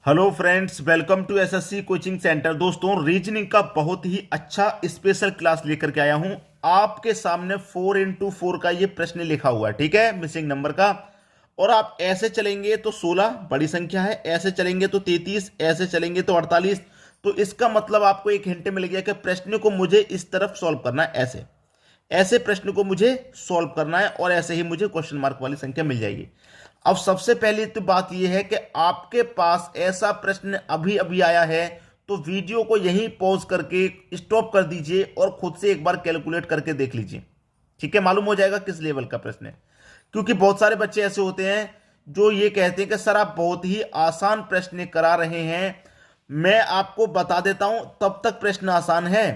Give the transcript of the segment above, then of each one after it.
Hello friends, welcome to SSC coaching centre. दोस्तों, reasoning का बहुत ही अच्छा स्पेशल क्लास लेकर के आया हूं। आपके सामने 4x4 का ये प्रश्न लिखा हुआ है, ठीक है, मिसिंग नंबर का। और आप ऐसे चलेंगे तो 16 बड़ी संख्या है, ऐसे चलेंगे तो 33, ऐसे चलेंगे तो 48। तो इसका मतलब आपको एक हिंट मिल गया कि प्रश्न को मुझे इस तरफ सॉल्व करना है। ऐसे ऐसे प्रश्न को मुझे सॉल्व करना है और ऐसे ही मुझे क्वेश्चन मार्क वाली संख्या मिल जाएगी। अब सबसे पहली तो बात यह है कि आपके पास ऐसा प्रश्न अभी अभी आया है तो वीडियो को यहीं पॉज करके स्टॉप कर दीजिए और खुद से एक बार कैलकुलेट करके देख लीजिए, ठीक है। मालूम हो जाएगा किस लेवल का प्रश्न है। क्योंकि बहुत सारे बच्चे ऐसे होते हैं जो ये कहते हैं कि सर आप बहुत ही आसान प्रश्न करा रहे हैं। मैं आपको बता देता हूं तब तक प्रश्न आसान है,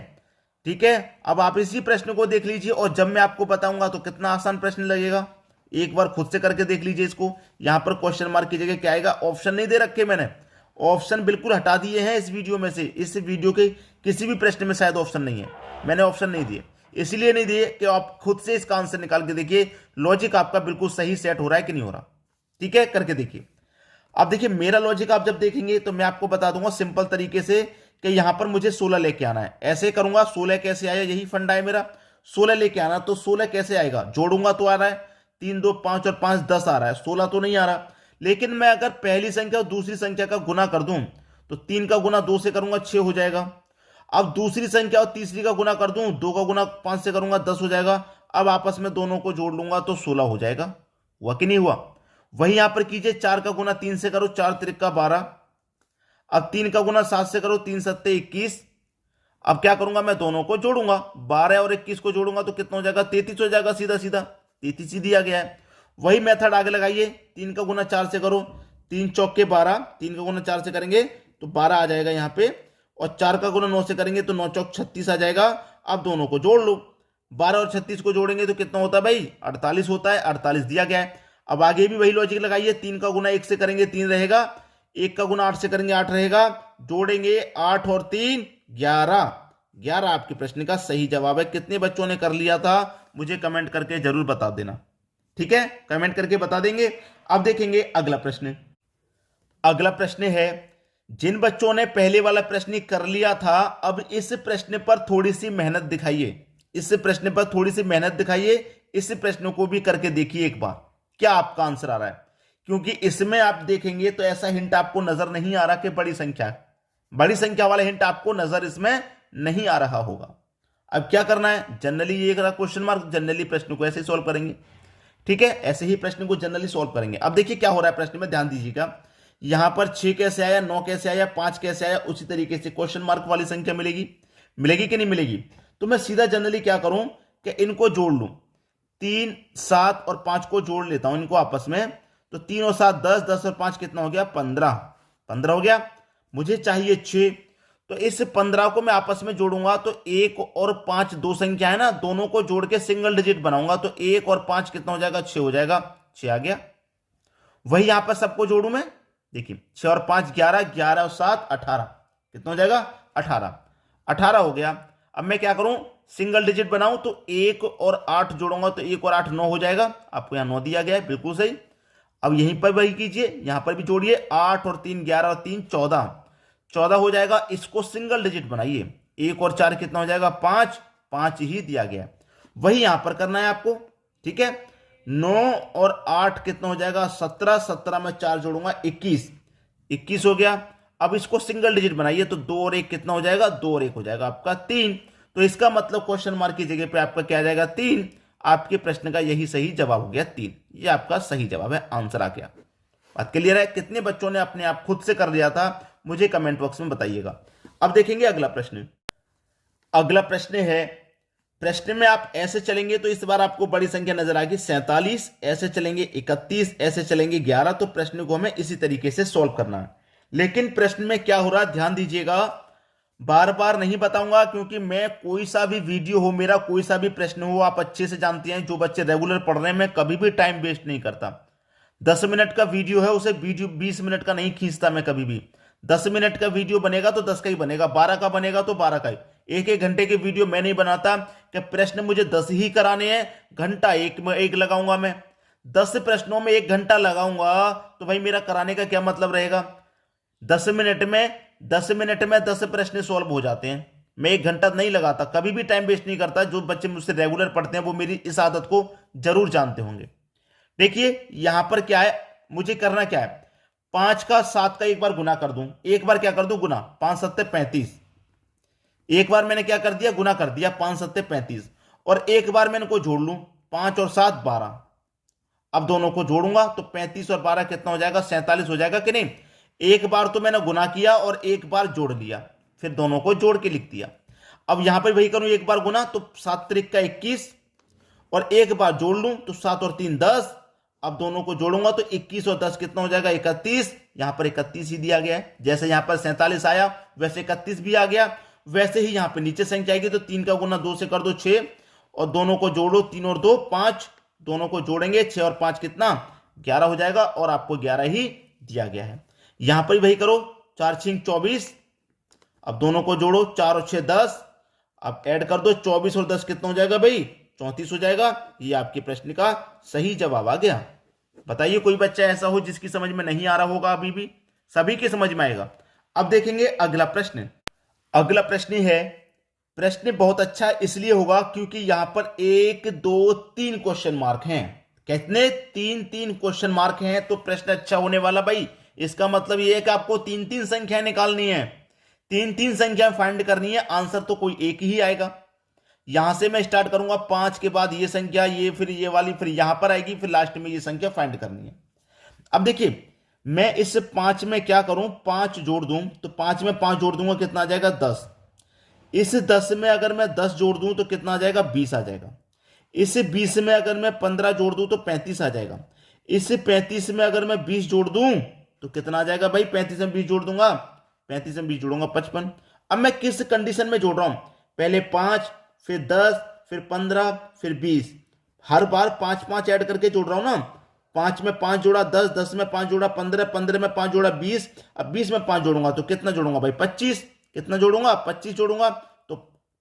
ठीक है। अब आप इसी प्रश्न को देख लीजिए और जब मैं आपको बताऊंगा तो कितना आसान प्रश्न लगेगा। एक बार खुद से करके देख लीजिए इसको। यहां पर क्वेश्चन मार्क की जगह क्या आएगा, ऑप्शन नहीं दे रखे मैंने, ऑप्शन बिल्कुल हटा दिए हैं इस वीडियो में से। इस वीडियो के किसी भी प्रश्न में शायद ऑप्शन नहीं है, मैंने ऑप्शन नहीं दिए। इसलिए नहीं दिए कि आप खुद से इसका आंसर निकाल के देखिए लॉजिक आपका बिल्कुल सही सेट हो रहा है कि नहीं हो रहा, ठीक है, करके देखिए। अब देखिए मेरा लॉजिक आप जब देखेंगे तो मैं आपको बता दूंगा सिंपल तरीके से कि यहां पर मुझे 16 लेके आना है। ऐसे करूंगा, 16 कैसे आया, यही फंडा है मेरा। 16 लेके आना, तो 16 कैसे आएगा, जोड़ूंगा तो आ रहा है 3 2 5 और 5 10 आ रहा है, 16 तो नहीं आ रहा। लेकिन मैं अगर पहली संख्या और दूसरी संख्या का गुना कर दूं तो 3 का गुना 2 से करूंगा 6 हो जाएगा। अब दूसरी संख्या और तीसरी का गुना कर दूं, 2 का गुना 5 से करूंगा 10 हो जाएगा। अब आपस में दोनों को जोड़ लूंगा तो 16 हो जाएगा। हुआ कि नहीं हुआ। वही यहां पर कीजिए, 4 का गुना 3 से करो, 4 त्रिक का 12। अब 3 का गुना 7 से करो, 3 सत्ते 21। अब क्या करूंगा, मैं दोनों को जोड़ूंगा, 12 और 21 को जोड़ूंगा तो कितना हो जाएगा, 33 हो जाएगा। सीधा सीधा 33 ही दिया गया है। वही मेथड आगे लगाइए, 3 का गुना 4 से करो, 3 चौके 12, 3 का गुना 4 से करेंगे तो 12 आ जाएगा यहाँ पे। और 4 का गुना 9 से करेंगे तो 9 चौक 36 आ जाएगा। अब दोनों को जोड़ लो, 12 और 36 को जोड़ेंगे तो कितना होता है भाई, 48 होता है। 48 दिया गया है। अब आगे भी वही लॉजिक लगाइए, 3 का गुना 1 से करेंगे 3 रहेगा, 1 का गुना 8 से करेंगे 8 रहेगा, जोड़ेंगे 8 और 3 11। 11 आपके प्रश्न का सही जवाब है। कितने बच्चों ने कर लिया था मुझे कमेंट करके जरूर बता देना, ठीक है, कमेंट करके बता देंगे। अब देखेंगे अगला प्रश्न। अगला प्रश्न है, जिन बच्चों ने पहले वाला प्रश्न कर लिया था अब इस प्रश्न पर थोड़ी सी मेहनत दिखाइए। इस प्रश्न पर थोड़ी सी मेहनत दिखाइए, इस प्रश्न को भी करके देखिए एक बार क्या आपका आंसर आ रहा है। क्योंकि इसमें आप देखेंगे तो ऐसा हिंट आपको नजर नहीं आ रहा कि बड़ी संख्या वाला हिंट आपको नजर इसमें नहीं आ रहा होगा। अब क्या करना है, जनरली ये क्वेश्चन मार्क, जनरली प्रश्न को ऐसे ही सॉल्व करेंगे, ठीक है, ऐसे ही प्रश्न को जनरली सॉल्व करेंगे। अब देखिए क्या हो रहा है प्रश्न में, ध्यान दीजिएगा। यहां पर 6 कैसे आया, 9 कैसे आया, 5 कैसे आया, उसी तरीके से क्वेश्चन मार्क वाली संख्या मिलेगी। मिलेगी कि नहीं मिलेगी। तो मैं सीधा जनरली क्या करूं कि इनको जोड़ लूं, 3 7 और 5 को जोड़ लेता हूं इनको आपस में। तो 3 और 7 10, 10 और 5 कितना हो गया, 15। 15 हो गया। मुझे चाहिए 6, तो इस 15 को मैं आपस में जोड़ूंगा तो 1 और 5 दो संख्या है ना, दोनों को जोड़ के सिंगल डिजिट बनाऊंगा तो 1 और 5 कितना हो जाएगा, 6 हो जाएगा। 6 आ गया। वही यहां पर सबको जोड़ू मैं, देखिए 6 और 5 11, 11 और 7 18, कितना हो जाएगा, 18। 18 हो गया। अब मैं क्या करूं, सिंगल डिजिट बनाऊं तो 1 और 8 जोड़ूंगा तो 1 और 8 9 हो जाएगा। आपको यहां 9 दिया गया है, बिल्कुल सही। अब यहीं पर वही कीजिए, यहां पर भी जोड़िए, 8 और 3 11 और 3 14, 14 हो जाएगा। इसको सिंगल डिजिट बनाइए, 1 और 4 कितना हो जाएगा, 5, 5 ही दिया गया है। वही यहां पर करना है आपको, ठीक है। 9 और 8 कितना हो जाएगा, 17, 17 में 4 जोड़ूंगा 21, 21 हो गया। अब इसको सिंगल डिजिट बनाइए तो 2 और 1 कितना हो जाएगा, 2 और 1 हो जाएगा आपका 3। तो इसका मतलब क्वेश्चन मार्क की जगह पे आपका क्या आ जाएगा, 3। आपके प्रश्न का यही सही जवाब हो गया 3। ये आपका सही जवाब है, आंसर आ गया। बात क्लियर है। कितने बच्चों ने अपने आप खुद से कर लिया था मुझे कमेंट बॉक्स में बताइएगा। अब देखेंगे अगला प्रश्न। अगला प्रश्न है, प्रश्न में आप ऐसे चलेंगे तो इस बार आपको बड़ी संख्या नजर आएगी 47, ऐसे चलेंगे 31, ऐसे चलेंगे 11। तो प्रश्न को हमें इसी तरीके से सॉल्व करना है। लेकिन प्रश्न में क्या हो रहा है, ध्यान दीजिएगा, बार बार नहीं बताऊंगा क्योंकि मैं कोई सा भी वीडियो हो, मेरा कोई सा भी प्रश्न हो, आप अच्छे से जानते हैं जो बच्चे रेगुलर पढ़ रहे हैं, मैं कभी भी टाइम वेस्ट नहीं करता। 10 मिनट का वीडियो है, उसे वीडियो 20 मिनट का नहीं खींचता मैं कभी भी। 10 मिनट का वीडियो बनेगा तो 10 का ही बनेगा, 12 का बनेगा तो 12 का ही। एक एक घंटे के वीडियो मैं नहीं बनाता कि प्रश्न मुझे 10 ही कराने हैं, घंटा एक लगाऊंगा मैं। 10 प्रश्नों में 1 घंटा लगाऊंगा तो भाई मेरा कराने का क्या मतलब रहेगा। 10 मिनट में 10 प्रश्न सॉल्व हो जाते हैं। मैं 1 घंटा नहीं लगाता, कभी भी टाइम वेस्ट नहीं करता। जो बच्चे मुझसे रेगुलर पढ़ते हैं वो मेरी इस आदत को जरूर जानते होंगे। देखिए यहां पर क्या है, मुझे करना क्या है, 5 का 7 का एक बार गुना कर दूं। एक बार क्या कर दूं, गुना, 5 सत्ते 35। एक बार मैंने क्या कर दिया, गुना कर दिया, 5 सत्ते 35। और एक बार मैंने को जोड़ लूं, 5 और 7 12। अब दोनों को जोड़ूंगा तो 35 और 12 कितना हो जाएगा, 47 हो जाएगा कि नहीं। एक बार तो मैंने गुना किया और एक बार जोड़ लिया, फिर दोनों को जोड़ के लिख दिया। अब यहां पर वही करूं, एक बार गुना तो 7 त्रिक का 21, और एक बार जोड़ लूं तो 7 और 3 10। अब दोनों को जोड़ूंगा तो 21 और 10 कितना हो जाएगा, 31। यहां पर 31 ही दिया गया है। जैसे यहां पर 47 आया वैसे 31 भी आ गया। वैसे ही यहां पर नीचे संख्या आएगी तो 3 का गुना 2 से कर दो 6, और दोनों को जोड़ो, 3 और 2 5। दोनों को जोड़ेंगे 6 और 5 कितना, 11 हो जाएगा, और आपको 11 ही दिया गया है। यहां पर वही करो, 4 6 24। अब दोनों को जोड़ो, 4 और 6 10। अब ऐड कर दो, 24 और 10 कितना हो जाएगा भाई, 34 हो जाएगा। ये आपके प्रश्न का सही जवाब आ गया। बताइए कोई बच्चा ऐसा हो जिसकी समझ में नहीं आ रहा होगा अभी भी, सभी के समझ में आएगा। अब देखेंगे अगला प्रश्न। अगला प्रश्न है, प्रश्न बहुत अच्छा इसलिए होगा क्योंकि यहां पर 1 2 3 क्वेश्चन मार्क हैं। कितने, 3 क्वेश्चन मार्क हैं, तो प्रश्न अच्छा होने वाला भाई। इसका मतलब यह है कि आपको 3 संख्याएं निकालनी है, 3 संख्या फाइंड करनी है। आंसर तो कोई एक ही आएगा। यहां से मैं स्टार्ट करूंगा, 5 के बाद ये संख्या, ये फिर ये वाली, फिर यहां पर आएगी, फिर लास्ट में ये संख्या फाइंड करनी है। अब देखिए मैं इस 5 में क्या करूं, 5 जोड़ दूं तो 5 में 5 जोड़ दूंगा, कितना आ जाएगा 10। इस 10 में अगर मैं 10 जोड़ दूं तो कितना आ जाएगा, 20 आ जाएगा। इस 20 में अगर मैं 15 जोड़ दूं तो 35 आ जाएगा। इस 35 में अगर मैं 20 जोड़ दूं तो कितना आ जाएगा भाई, 35 में 20 जोड़ दूंगा, 35 में 20 जोड़ूंगा 55। अब मैं किस कंडीशन में जोड़ रहा हूं, पहले 5 फिर 10 फिर 15 फिर 20, हर बार 5 5 ऐड करके जोड़ रहा हूं ना। 5 में 5 जोड़ा 10, 10 में 5 जोड़ा 15, 15 में 5 जोड़ा 20। अब 20 में 5 जोड़ूंगा तो कितना जोड़ूंगा भाई, 25। कितना जोड़ूंगा, 25 जोड़ूंगा। तो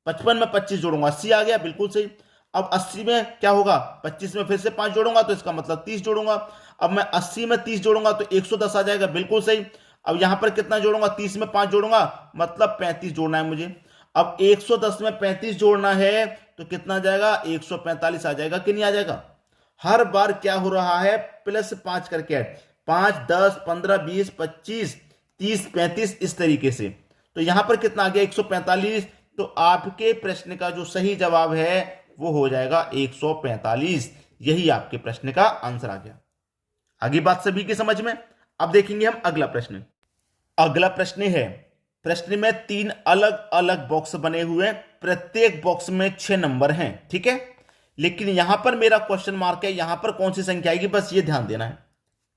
55 में 25 जोड़ूंगा, 80 आ गया, बिल्कुल सही। अब 80 में क्या होगा, 25 में फिर से 5 जोड़ूंगा तो इसका मतलब 30 जोड़ूंगा। अब मैं 80 में 30 जोड़ूंगा तो 110 आ जाएगा, बिल्कुल सही। अब यहां पर कितना जोड़ूंगा, 30 में 5 जोड़ूंगा, मतलब 35 जोड़ना है मुझे। अब 110 में 35 जोड़ना है तो कितना आ जाएगा, 145 आ जाएगा कि नहीं आ जाएगा। हर बार क्या हो रहा है, +5 करके ऐड, 5 10 15 20 25 30 35 इस तरीके से। तो यहां पर कितना आ गया, 145। तो आपके प्रश्न का जो सही जवाब है वो हो जाएगा 145। यही आपके प्रश्न का आंसर आ गया। आगे बात सभी की समझ में। अब देखेंगे हम अगला प्रश्न। अगला प्रश्न है, प्रश्न में 3 अलग अलग बॉक्स बने हुए हैं, प्रत्येक बॉक्स में 6 नंबर हैं, ठीक है। लेकिन यहां पर मेरा क्वेश्चन मार्क है, यहां पर कौन सी संख्या आएगी, बस ये ध्यान देना है।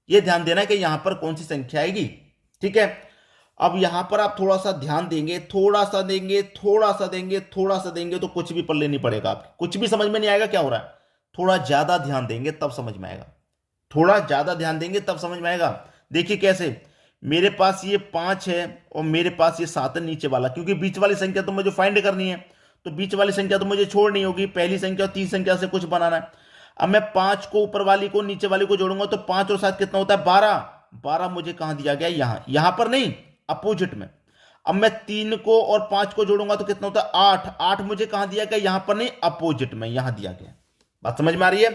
ये ध्यान देना है कि यहां पर कौन सी संख्या आएगी, ठीक है। अब यहां पर आप थोड़ा सा ध्यान देंगे, थोड़ा सा देंगे, थोड़ा सा देंगे, थोड़ा सा देंगे, तो कुछ भी पल्ले नहीं पड़ेगा आपके, कुछ भी समझ में नहीं आएगा क्या हो रहा है। थोड़ा ज्यादा ध्यान देंगे तब समझ में आएगा, थोड़ा ज्यादा ध्यान देंगे तब समझ में आएगा। देखिए कैसे, मेरे पास ये 5 है और मेरे पास ये 7 है नीचे वाला, क्योंकि बीच वाली संख्या तो मुझे फाइंड करनी है, तो बीच वाली संख्या तो मुझे छोड़नी होगी। पहली संख्या और तीसरी संख्या से कुछ बनाना है। अब मैं 5 को ऊपर वाली को नीचे वाली को जोड़ूंगा तो 5 और 7 कितना होता है, 12। 12 मुझे कहां दिया गया, यहां, यहां पर नहीं, अपोजिट में। अब मैं 3 को और 5 को जोड़ूंगा तो कितना होता है, 8। 8 मुझे कहां दिया गया, यहां पर नहीं, अपोजिट में, यहां दिया गया। बात समझ में आ रही है।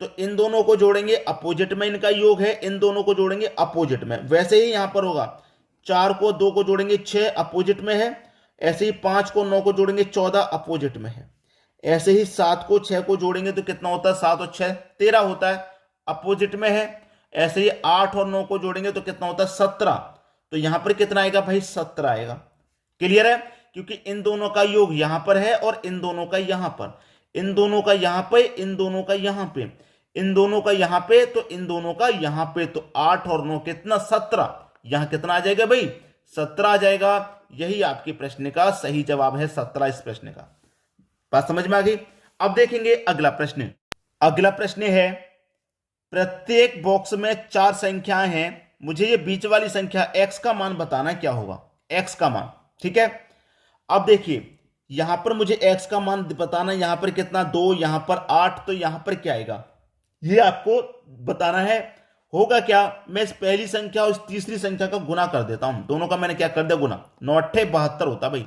तो इन दोनों को जोड़ेंगे, अपोजिट में इनका योग है, इन दोनों को जोड़ेंगे अपोजिट में। वैसे ही यहां पर होगा, 4 को 2 को जोड़ेंगे 6, अपोजिट में है। ऐसे ही 5 को 9 को जोड़ेंगे 14, अपोजिट में है। ऐसे ही 7 को 6 को जोड़ेंगे तो कितना होता है, 7 और 6 13 होता है, अपोजिट में है। ऐसे ही 8 और 9 को जोड़ेंगे तो कितना होता है, 17। तो यहां पर कितना आएगा भाई, 17 आएगा। क्लियर है, क्योंकि इन दोनों का योग यहां पर है और इन दोनों का यहां पर, इन दोनों का यहां पे, इन दोनों का यहां पे, इन दोनों का यहां पे, तो इन दोनों का यहां पे। तो 8 और 9 कितना, 17। यहां कितना आ जाएगा भाई, 17 आ जाएगा। यही आपके प्रश्न का सही जवाब है, 17 इस प्रश्न का। बात समझ में आ गई। अब देखेंगे अगला प्रश्न। अगला प्रश्न है, प्रत्येक बॉक्स में 4 संख्याएं हैं, मुझे ये बीच वाली संख्या x का मान बताना, क्या होगा x का मान, ठीक है। अब देखिए यहां पर मुझे x का मान बताना, यहां पर कितना 2, यहां पर 8, तो यहां पर क्या आएगा ये आपको बताना है। होगा क्या, मैं इस पहली संख्या और इस तीसरी संख्या का गुना कर देता हूं, दोनों का मैंने क्या कर दिया गुना, 9 अट्ठे 72 होता भाई।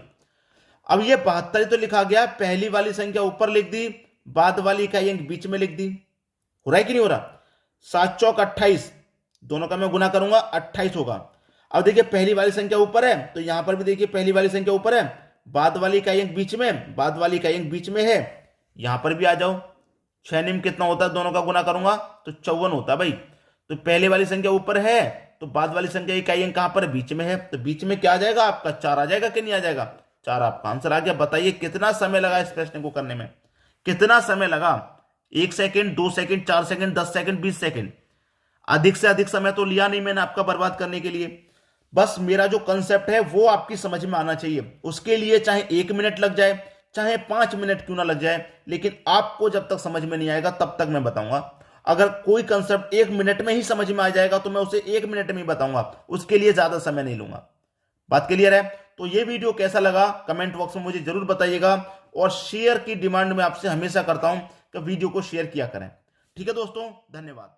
अब ये 72 ही तो लिखा गया, पहली वाली संख्या ऊपर लिख दी, बाद वाली इकाई अंक बीच में लिख दी, हो रहा है कि नहीं हो रहा। 7 चौक 28, दोनों का मैं गुना करूंगा 28 होगा। अब देखिए पहली वाली संख्या ऊपर है तो यहां पर भी देखिए पहली वाली संख्या ऊपर है, बाद वाली इकाई अंक बीच में, बाद वाली इकाई अंक बीच में है, यहां पर भी आ जाओ। 6 निम कितना होता है, दोनों का गुना करूंगा तो 54 होता भाई। तो पहले वाली संख्या ऊपर है तो बाद वाली संख्या इकाई अंक कहां पर है, बीच में है, तो बीच में क्या आ जाएगा आपका 4 आ जाएगा कि नहीं आ जाएगा, 4 आपका आंसर आ गया। बताइए कितना समय लगा इस प्रश्न को करने में, कितना समय लगा, 1 second, 2 second, 4 second, 10 second, 20 second, अधिक से अधिक समय तो लिया नहीं मैंने आपका बर्बाद करने के लिए। बस मेरा जो कंसेप्ट है वो आपकी समझ में आना चाहिए, उसके लिए चाहे 1 मिनट लग जाए, चाहे 5 मिनट क्यों ना लग जाए, लेकिन आपको जब तक समझ में नहीं आएगा तब तक मैं बताऊंगा। अगर कोई कंसेप्ट 1 मिनट में ही समझ में आ जाएगा तो मैं उसे 1 मिनट में ही बताऊंगा, उसके लिए ज्यादा समय नहीं लूंगा। बात क्लियर है। तो ये वीडियो कैसा लगा कमेंट बॉक्स में मुझे जरूर बताइएगा, और शेयर की डिमांड मैं आपसे हमेशा करता हूं कि वीडियो को शेयर किया करें। ठीक है दोस्तों, धन्यवाद।